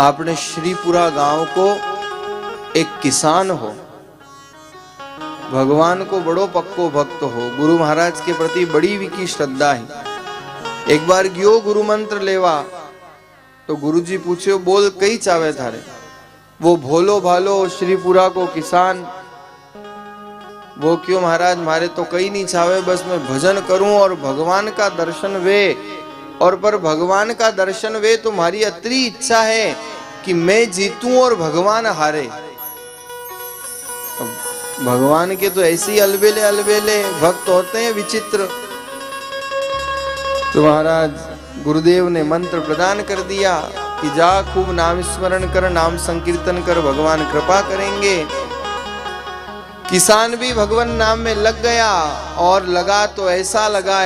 आपने श्रीपुरा गांव को एक किसान हो, भगवान को बड़ो पक्को भक्त हो, गुरु महाराज के प्रति बड़ी विकी श्रद्धा है। एक बार गयो गुरु मंत्र लेवा तो गुरुजी पूछे बोल कई चावे थारे। वो भोलो भालो श्रीपुरा को किसान, वो क्यों महाराज मारे तो कई नहीं चावे, बस मैं भजन करूं और भगवान का दर्शन वे। और पर भगवान का दर्शन वे तो हमारी अतरी इच्छा है कि मैं जीतूं और भगवान हारे। भगवान के तो ऐसे ही अलबेले अलबेले भक्त होते हैं विचित्र। तो महाराज गुरुदेव ने मंत्र प्रदान कर दिया कि जा खूब नाम स्मरण कर, नाम संकीर्तन कर, भगवान कृपा करेंगे। किसान भी भगवान नाम में लग गया और लगा तो ऐसा लगा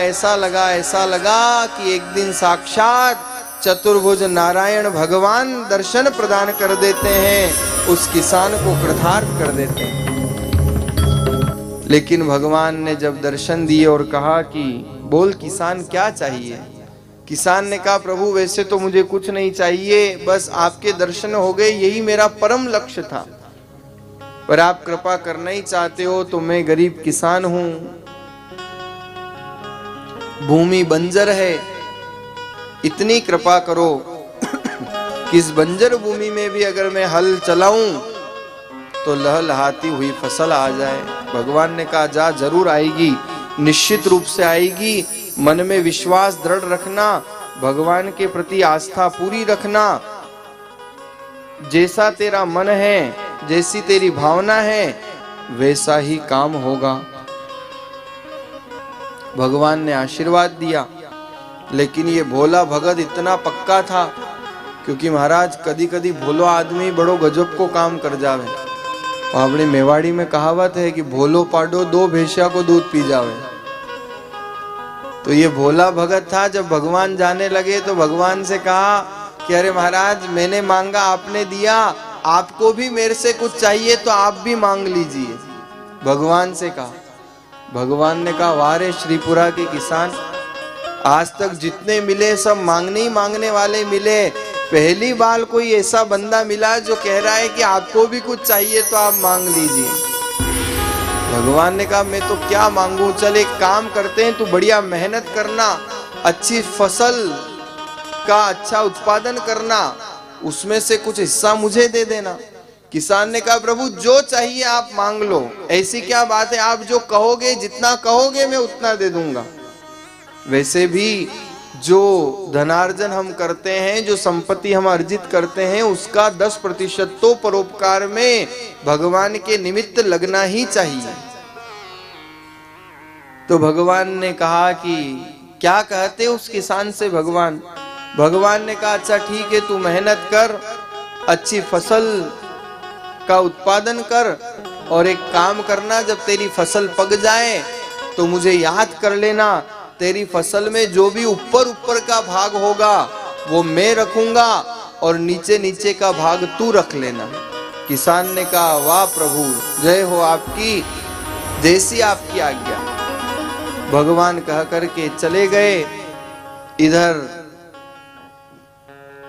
कि एक दिन साक्षात चतुर्भुज नारायण भगवान दर्शन प्रदान कर देते हैं, उस किसान को कृतार्थ कर देते हैं। लेकिन भगवान ने जब दर्शन दिए और कहा कि बोल किसान क्या चाहिए। किसान ने कहा प्रभु वैसे तो मुझे कुछ नहीं चाहिए, बस आपके दर्शन हो गए यही मेरा परम लक्ष्य था, पर आप कृपा करना ही चाहते हो तो मैं गरीब किसान हूं, भूमि बंजर है, इतनी कृपा करो कि इस बंजर भूमि में भी अगर मैं हल चलाऊं तो लहलहाती हुई फसल आ जाए। भगवान ने कहा जा जरूर आएगी, निश्चित रूप से आएगी। मन में विश्वास दृढ़ रखना, भगवान के प्रति आस्था पूरी रखना। जैसा तेरा मन है, जैसी तेरी भावना है, वैसा ही काम होगा। भगवान ने आशीर्वाद दिया। लेकिन ये भोला भगत इतना पक्का था, क्योंकि महाराज कदी कदी भोलो आदमी बड़ो गजब को काम कर जावे। अपनी मेवाड़ी में कहावत है कि भोलो पाडो दो भैंसिया को दूध पी जावे। तो ये भोला भगत था। जब भगवान जाने लगे तो भगवान से कहा कि अरे महाराज मैंने मांगा आपने दिया, आपको भी मेरे से कुछ चाहिए तो आप भी मांग लीजिए। भगवान से कहा। भगवान ने कहा वारे श्रीपुरा के किसान, आज तक जितने मिले सब मांगने ही मांगने वाले मिले, पहली बार कोई ऐसा बंदा मिला जो कह रहा है कि आपको भी कुछ चाहिए तो आप मांग लीजिए। भगवान ने कहा मैं तो क्या मांगू, चल एक काम करते हैं, तू बढ़िया मेहनत करना, अच्छी फसल का अच्छा उत्पादन करना, उसमें से कुछ हिस्सा मुझे दे देना। किसान ने कहा प्रभु जो चाहिए आप मांग लो, ऐसी क्या बात है, आप जो कहोगे जितना कहोगे मैं उतना दे दूंगा। वैसे भी जो धनार्जन हम करते हैं, जो संपत्ति हम अर्जित करते हैं, उसका 10% तो परोपकार में भगवान के निमित्त लगना ही चाहिए। तो भगवान ने कहा कि क्या कहते उस किसान से भगवान। भगवान ने कहा अच्छा ठीक है, तू मेहनत कर, अच्छी फसल का उत्पादन कर, और एक काम करना, जब तेरी फसल पक जाए तो मुझे याद कर लेना। तेरी फसल में जो भी ऊपर ऊपर का भाग होगा वो मैं रखूंगा और नीचे नीचे का भाग तू रख लेना। किसान ने कहा वाह प्रभु जय हो आपकी, जैसी आपकी आज्ञा। भगवान कह करके चले गए। इधर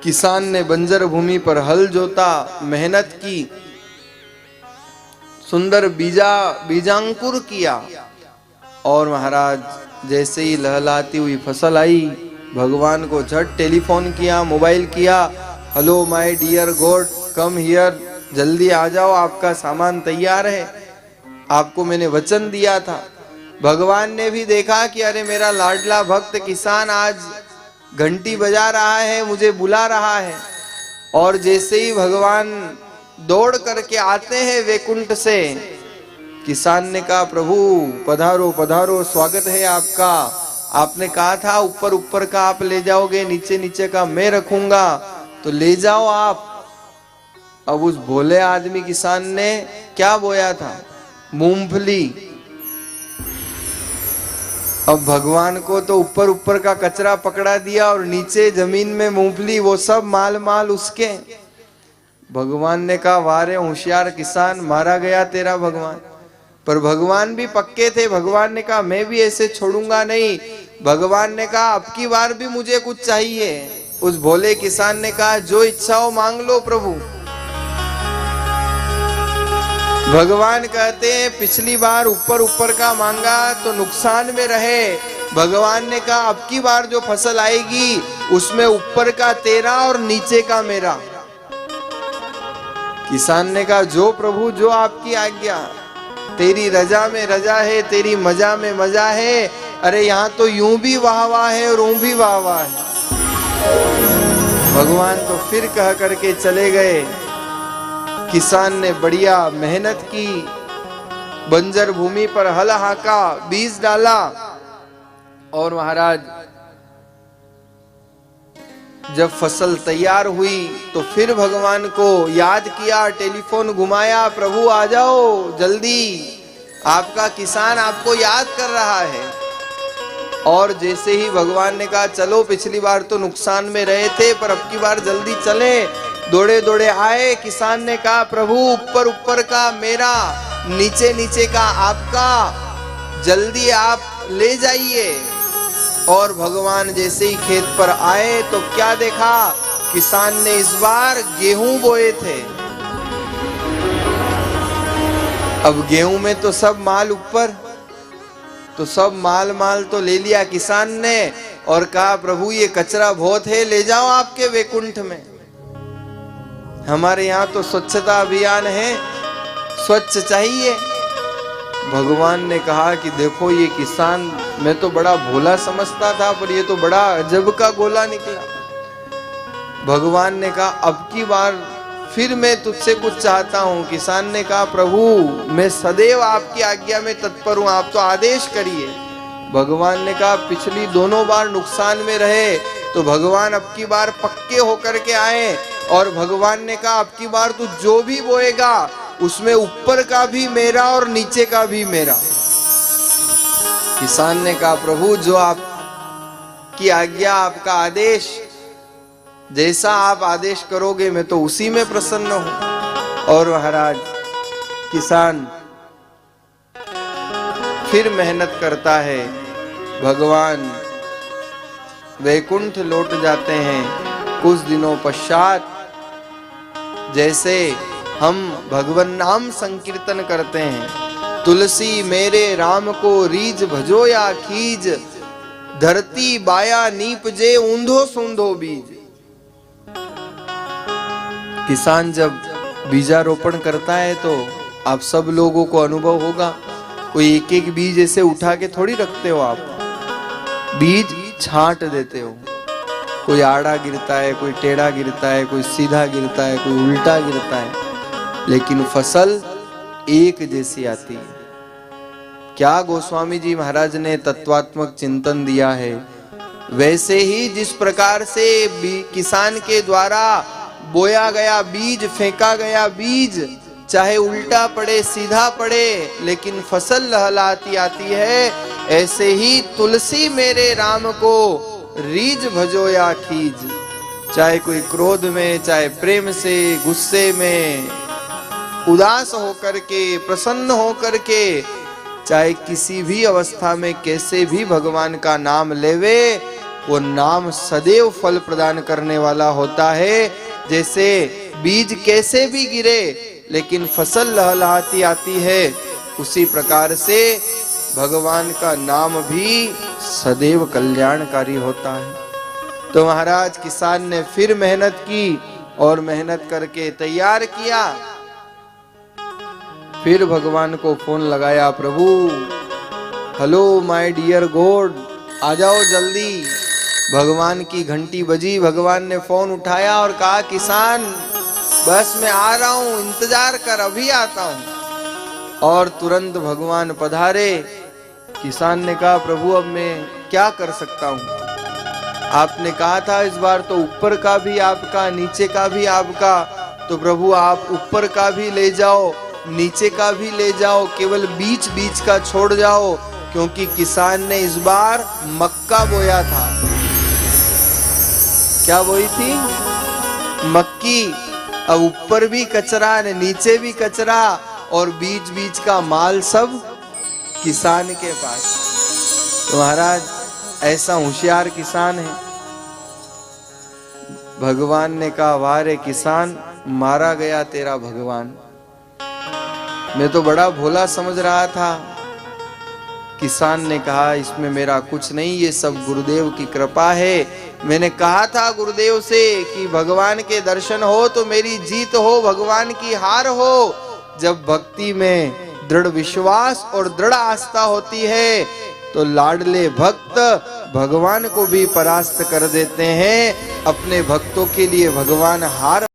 किसान ने बंजर भूमि पर हल जोता, मेहनत की, सुंदर बीजांकुर किया, और महाराज जैसे ही लहलाती हुई फसल आई, भगवान को झट टेलीफोन किया, मोबाइल किया, hello my dear God come here, जल्दी आ जाओ, आपका सामान तैयार है, आपको मैंने वचन दिया था। भगवान ने भी देखा कि अरे मेरा लाडला भक्त किसान आज घंटी बजा रहा है, मुझे बुला रहा है। और जैसे ही भगवान दौड़ करके आते हैं वैकुंठ से, किसान ने कहा प्रभु पधारो पधारो, स्वागत है आपका, आपने कहा था ऊपर ऊपर का आप ले जाओगे, नीचे नीचे का मैं रखूंगा, तो ले जाओ आप। अब उस भोले आदमी किसान ने क्या बोया था, मूंगफली। अब भगवान को तो ऊपर ऊपर का कचरा पकड़ा दिया और नीचे जमीन में मूंगफली, वो सब माल माल उसके। भगवान ने कहा वारे होशियार किसान, मारा गया तेरा भगवान। पर भगवान भी पक्के थे। भगवान ने कहा मैं भी ऐसे छोड़ूंगा नहीं। भगवान ने कहा अब की बार भी मुझे कुछ चाहिए। उस भोले किसान ने कहा जो इच्छा हो मांग लो प्रभु। भगवान कहते हैं पिछली बार ऊपर ऊपर का मांगा तो नुकसान में रहे। भगवान ने कहा अब की बार जो फसल आएगी उसमें ऊपर का तेरा और नीचे का मेरा। किसान ने कहा जो प्रभु जो आपकी आज्ञा, तेरी रजा में रजा है, तेरी मजा में मजा है। अरे यहाँ तो यूं भी वाह वाह है और यूं भी वाह वाह है। भगवान तो फिर कह करके चले गए। किसान ने बढ़िया मेहनत की, बंजर भूमि पर हल हाका, बीज डाला और महाराज जब फसल तैयार हुई तो फिर भगवान को याद किया, टेलीफोन घुमाया, प्रभु आ जाओ जल्दी, आपका किसान आपको याद कर रहा है। और जैसे ही भगवान ने कहा चलो पिछली बार तो नुकसान में रहे थे पर अब की बार जल्दी चले, दौड़े दौड़े आए। किसान ने कहा प्रभु ऊपर ऊपर का मेरा, नीचे नीचे का आपका, जल्दी आप ले जाइए। और भगवान जैसे ही खेत पर आए तो क्या देखा, किसान ने इस बार गेहूं बोए थे। अब गेहूं में तो सब माल ऊपर, तो सब माल तो ले लिया किसान ने और कहा प्रभु ये कचरा बहुत है, ले जाओ आपके वैकुंठ में। हमारे यहाँ तो स्वच्छता अभियान है, स्वच्छ चाहिए। भगवान ने कहा कि देखो ये किसान, मैं तो बड़ा भोला समझता था पर ये तो बड़ा अजब का गोला निकला। भगवान ने कहा अब की बार फिर मैं तुझसे कुछ चाहता हूं। किसान ने कहा प्रभु मैं सदैव आपकी आज्ञा में तत्पर हूं, आप तो आदेश करिए। भगवान ने कहा पिछली दोनों बार नुकसान में रहे तो भगवान अब की बार पक्के होकर के आए और भगवान ने कहा अब की बार तू जो भी बोएगा उसमें ऊपर का भी मेरा और नीचे का भी मेरा। किसान ने कहा प्रभु जो आपकी आज्ञा, आपका आदेश, जैसा आप आदेश करोगे मैं तो उसी में प्रसन्न हूं। और महाराज किसान फिर मेहनत करता है, भगवान वैकुंठ लौट जाते हैं। कुछ दिनों पश्चात जैसे हम भगवान नाम संकीर्तन करते हैं, तुलसी मेरे राम को रीज भजो या खीज, धरती बाया नीपजे ऊंधो सूंधो बीज। किसान जब बीजारोपण करता है तो आप सब लोगों को अनुभव होगा, कोई एक एक बीज ऐसे उठा के थोड़ी रखते हो, आप बीज छांट देते हो। कोई आड़ा गिरता है, कोई टेढ़ा गिरता है, कोई सीधा गिरता है, कोई उल्टा गिरता है, लेकिन फसल एक जैसी आती है। क्या गोस्वामी जी महाराज ने तत्वात्मक चिंतन दिया है। वैसे ही जिस प्रकार से किसान के द्वारा बोया गया बीज, फेंका गया बीज, चाहे उल्टा पड़े सीधा पड़े लेकिन फसल लहलाती आती है, ऐसे ही तुलसी मेरे राम को रीज भजो या खीज। चाहे कोई क्रोध में, चाहे प्रेम से, गुस्से में, उदास होकर के, प्रसन्न होकर के, चाहे किसी भी अवस्था में कैसे भी भगवान का नाम लेवे, वो नाम सदैव फल प्रदान करने वाला होता है। जैसे बीज कैसे भी गिरे लेकिन फसल लहलहाती आती है, उसी प्रकार से भगवान का नाम भी सदैव कल्याणकारी होता है। तो महाराज किसान ने फिर मेहनत की और मेहनत करके तैयार किया। फिर भगवान को फोन लगाया, प्रभु हेलो माय डियर गॉड, आ जाओ जल्दी। भगवान की घंटी बजी, भगवान ने फोन उठाया और कहा किसान बस मैं आ रहा हूं, इंतजार कर, अभी आता हूं। और तुरंत भगवान पधारे। किसान ने कहा प्रभु अब मैं क्या कर सकता हूं, आपने कहा था इस बार तो ऊपर का भी आपका, नीचे का भी आपका, तो प्रभु आप ऊपर का भी ले जाओ, नीचे का भी ले जाओ, केवल बीच बीच का छोड़ जाओ, क्योंकि किसान ने इस बार मक्का बोया था। क्या बोई थी? मक्की। अब ऊपर भी कचरा, नीचे भी कचरा और बीच बीच का माल सब किसान के पास। तो महाराज ऐसा होशियार किसान है। भगवान ने कहा, वाह रे किसान, मारा गया तेरा भगवान। मैं तो बड़ा भोला समझ रहा था। किसान ने कहा, इसमें मेरा कुछ नहीं, ये सब गुरुदेव की कृपा है। मैंने कहा था गुरुदेव से कि भगवान के दर्शन हो तो मेरी जीत हो, भगवान की हार हो। जब भक्ति में दृढ़ विश्वास और दृढ़ आस्था होती है तो लाडले भक्त भगवान को भी परास्त कर देते हैं। अपने भक्तों के लिए भगवान हार